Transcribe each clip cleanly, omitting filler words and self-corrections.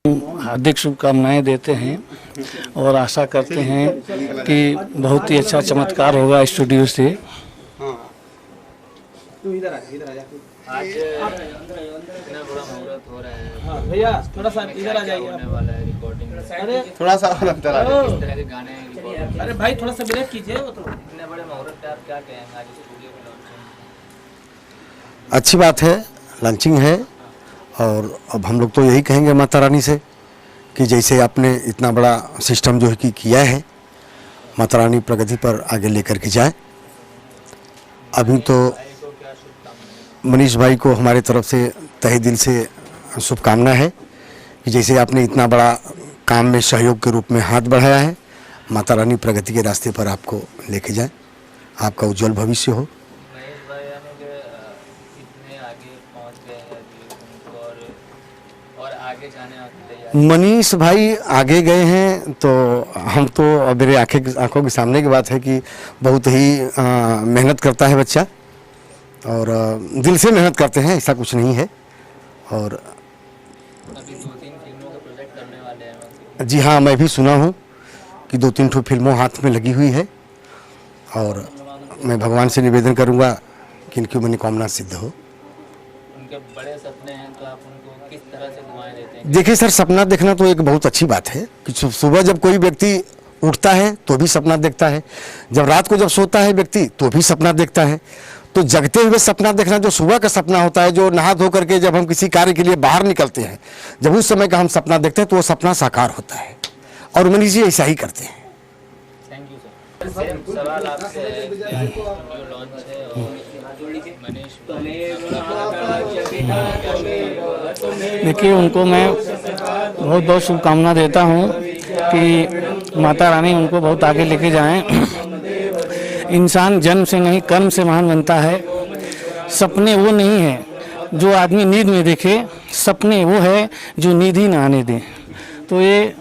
हार्दिक शुभकामनाएं देते हैं और आशा करते हैं कि बहुत ही अच्छा चमत्कार होगा स्टूडियो से। आज इतना बड़ा मुहूर्त हो रहा है। हाँ भैया थोड़ा सा इधर आ जाइए, होने वाला है रिकॉर्डिंग। अरे थोड़ा सा अंदर आ जाइए। इस तरह के गाने रिकॉर्ड। अरे भाई थोड़ा सा ब्रेक कीजिए। वो तो इतने बड़े मुहूर्त पे आप क्या कहेंगे आज स्टूडियो में लॉन्चिंग? अच्छी बात है, लॉन्चिंग है और अब हम लोग तो यही कहेंगे माता रानी से कि जैसे आपने इतना बड़ा सिस्टम जो है कि किया है, माता रानी प्रगति पर आगे लेकर के जाए। अभी तो मनीष भाई को हमारे तरफ से तहे दिल से शुभकामना है कि जैसे आपने इतना बड़ा काम में सहयोग के रूप में हाथ बढ़ाया है, माता रानी प्रगति के रास्ते पर आपको लेके जाए, आपका उज्जवल भविष्य हो। महेश भाई यानी कि इतने आगे पहुंच गए हैं अभी और आगे जाने की तैयारी। मनीष भाई आगे गए हैं तो हम तो मेरे आंखों के सामने की बात है कि बहुत ही मेहनत करता है बच्चा और दिल से मेहनत करते हैं, ऐसा कुछ नहीं है। और अभी 2-3 फिल्मों का प्रोजेक्ट करने वाले हैं। जी हाँ, मैं भी सुना हूँ कि 2-3 ठो फिल्मों हाथ में लगी हुई है और मैं भगवान से निवेदन करूँगा कि इनकी मनोकामना सिद्ध हो। उनके बड़े सपने हैं तो आप उनको किस तरह से दुआएं देते हैं? देखिए सर, सपना देखना तो एक बहुत अच्छी बात है कि सुबह जब कोई व्यक्ति उठता है तो भी सपना देखता है, जब रात को जब सोता है व्यक्ति तो भी सपना देखता है। तो जगते हुए सपना देखना जो सुबह का सपना होता है, जो नहा धो करके जब हम किसी कार्य के लिए बाहर निकलते हैं, जब उस समय का हम सपना देखते हैं तो वो सपना साकार होता है और मनीष जी ऐसा ही करते हैं। Thank you sir. सेम सवाल आपसे है, जो लॉन्च है और मनीष देखिए, उनको मैं बहुत बहुत शुभकामना देता हूँ कि माता रानी उनको बहुत आगे लेके जाएं। इंसान जन्म से नहीं कर्म से महान बनता है। सपने वो नहीं है जो आदमी नींद में देखे, सपने वो है जो नींद ही ना आने दें। तो ये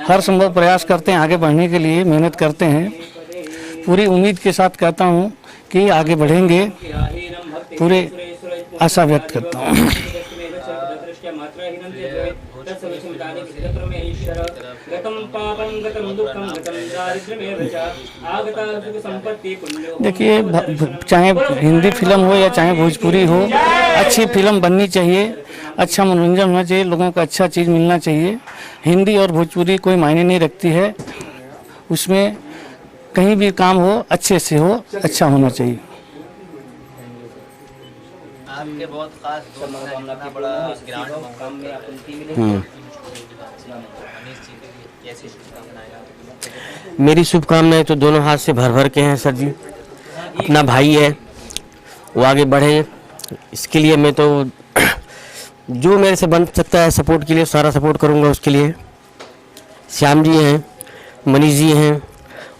हर संभव प्रयास करते हैं आगे बढ़ने के लिए, मेहनत करते हैं। पूरी उम्मीद के साथ कहता हूँ कि आगे बढ़ेंगे, पूरे आशा व्यक्त करता हूँ। देखिए, चाहे हिंदी फिल्म हो या चाहे भोजपुरी हो, अच्छी फिल्म बननी चाहिए, अच्छा मनोरंजन होना चाहिए, लोगों को अच्छा चीज़ मिलना चाहिए। हिंदी और भोजपुरी कोई मायने नहीं रखती है, उसमें कहीं भी काम हो अच्छे से हो, अच्छा होना चाहिए। आपके बहुत खास दोस्त हैं, इतना बड़ा ग्रांड मुकाम में आप उनकी मिले। कैसी शुभकामनाएं? मेरी शुभकामनाएं तो दोनों हाथ से भर भर के हैं सर जी। अपना भाई है, वो आगे बढ़े, इसके लिए मैं तो जो मेरे से बन सकता है सपोर्ट के लिए सारा सपोर्ट करूंगा उसके लिए। श्याम जी हैं, मनीष जी हैं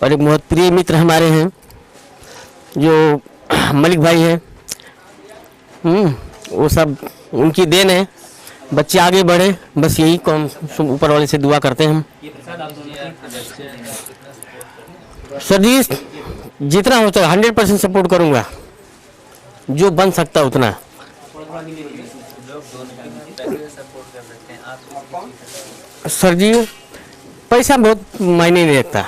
और एक बहुत प्रिय मित्र हमारे हैं जो मलिक भाई हैं। वो सब उनकी देन है, बच्चे आगे बढ़े, बस यही कौन ऊपर वाले से दुआ करते हैं हम। सर जी जितना होता है 100% सपोर्ट करूंगा, जो बन सकता उतना। सर जी पैसा बहुत मायने नहीं रखता,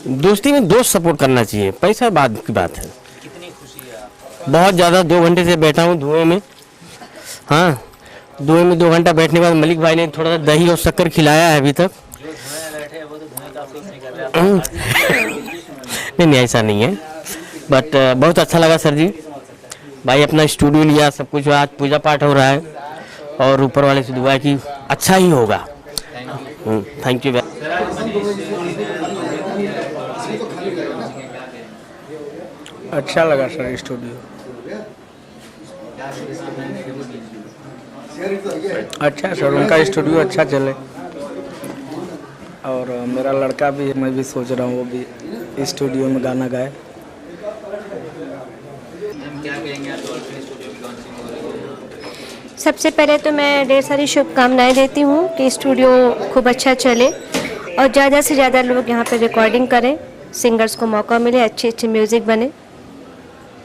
दोस्ती में दोस्त सपोर्ट करना चाहिए, पैसा बाद की बात है। कितनी खुशी है? बहुत ज़्यादा 2 घंटे से बैठा हूँ धुएं में। हाँ, धुएं में 2 घंटा बैठने के बाद मलिक भाई ने थोड़ा सा दही और शक्कर खिलाया है अभी तक। जो धुएं में बैठे हैं वो तो धुएं का अफसोस नहीं कर रहे। नहीं ऐसा नहीं है, बट बहुत अच्छा लगा सर जी। भाई अपना स्टूडियो लिया, सब कुछ, आज पूजा पाठ हो रहा है और ऊपर वाले से दुआ है कि अच्छा ही होगा। Thank you. अच्छा लगा सर स्टूडियो, अच्छा सर, उनका स्टूडियो अच्छा चले। और मेरा लड़का भी, मैं भी सोच रहा हूँ वो भी स्टूडियो में गाना गाए। सबसे पहले तो मैं ढेर सारी शुभकामनाएं देती हूँ कि स्टूडियो खूब अच्छा चले और ज़्यादा से ज़्यादा लोग यहाँ पे रिकॉर्डिंग करें, सिंगर्स को मौका मिले, अच्छे अच्छे म्यूज़िक बने।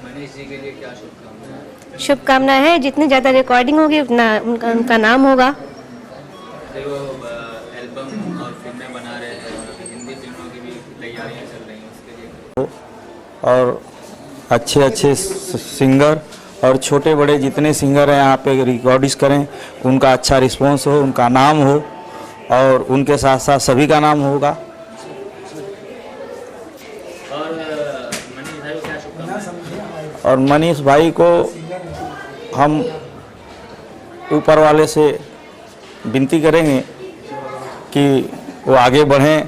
मनीष जी के लिए क्या शुभकामनाएं? शुभकामना है, जितनी ज़्यादा रिकॉर्डिंग होगी उतना उनका नाम होगा। देखो एल्बम और फिल्में बना रहे हैं और अभी हिंदी फिल्मों की भी तैयारियां चल रही हैं उसके लिए। और अच्छे अच्छे सिंगर और छोटे बड़े जितने सिंगर हैं यहाँ पे रिकॉर्डिंग करें, उनका अच्छा रिस्पॉन्स हो, उनका नाम हो और उनके साथ साथ सभी का नाम होगा। और मनीष भाई को हम ऊपर वाले से विनती करेंगे कि वो आगे बढ़ें।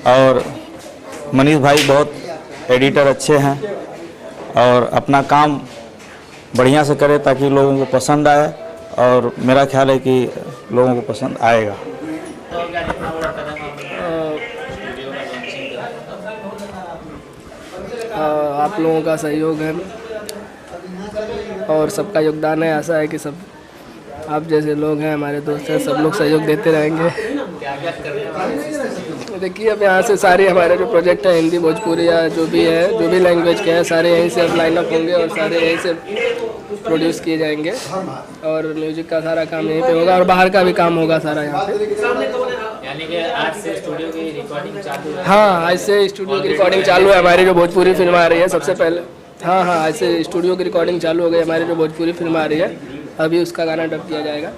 और मनीष भाई बहुत एडिटर अच्छे हैं और अपना काम बढ़िया से करे ताकि लोगों को पसंद आए, और मेरा ख्याल है कि लोगों को पसंद आएगा। आप लोगों का सहयोग है और सबका योगदान है। आशा है कि सब आप जैसे लोग हैं, हमारे दोस्त हैं, सब लोग सहयोग देते रहेंगे। देखिए अब यहाँ से सारे हमारे जो प्रोजेक्ट है हिंदी भोजपुरी या जो भी है, जो भी लैंग्वेज के हैं, सारे यहीं से अब लाइन अप होंगे और सारे यहीं से प्रोड्यूस किए जाएंगे और म्यूजिक का सारा काम यहीं पे होगा और बाहर का भी काम होगा सारा यहाँ पे। यानी कि आज से स्टूडियो की रिकॉर्डिंग चालू है? हाँ, आज से स्टूडियो की रिकॉर्डिंग चालू है। हमारी जो भोजपुरी फिल्म आ रही है सबसे पहले, हाँ, आज से स्टूडियो की रिकॉर्डिंग चालू हो गई। हमारी जो भोजपुरी फिल्म आ रही है अभी उसका गाना डब किया जाएगा।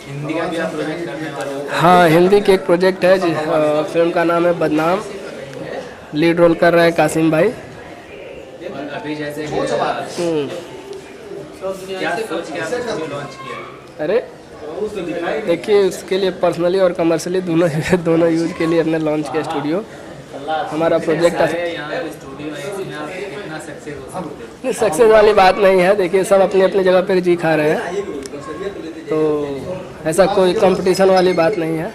हिंदी का भी आप प्रोजेक्ट करने वाले हो? हाँ, हिंदी के एक प्रोजेक्ट है जी, फिल्म का नाम है बदनाम। लीड रोल कर रहे हैं कासिम भाई। और अभी जैसे कि क्या सोच के आपने लॉन्च किया? अरे देखिए, उसके लिए पर्सनली और कमर्शियली दोनों यूज के लिए हमने लॉन्च किया स्टूडियो। हमारा प्रोजेक्ट यहाँ पे स्टूडियो है, इसमें आप कितना सक्सेस हो सकते हैं? सक्सेस वाली बात नहीं है। देखिए सब अपनी अपनी जगह पर जी खा रहे हैं, तो ऐसा कोई कंपटीशन वाली बात नहीं है।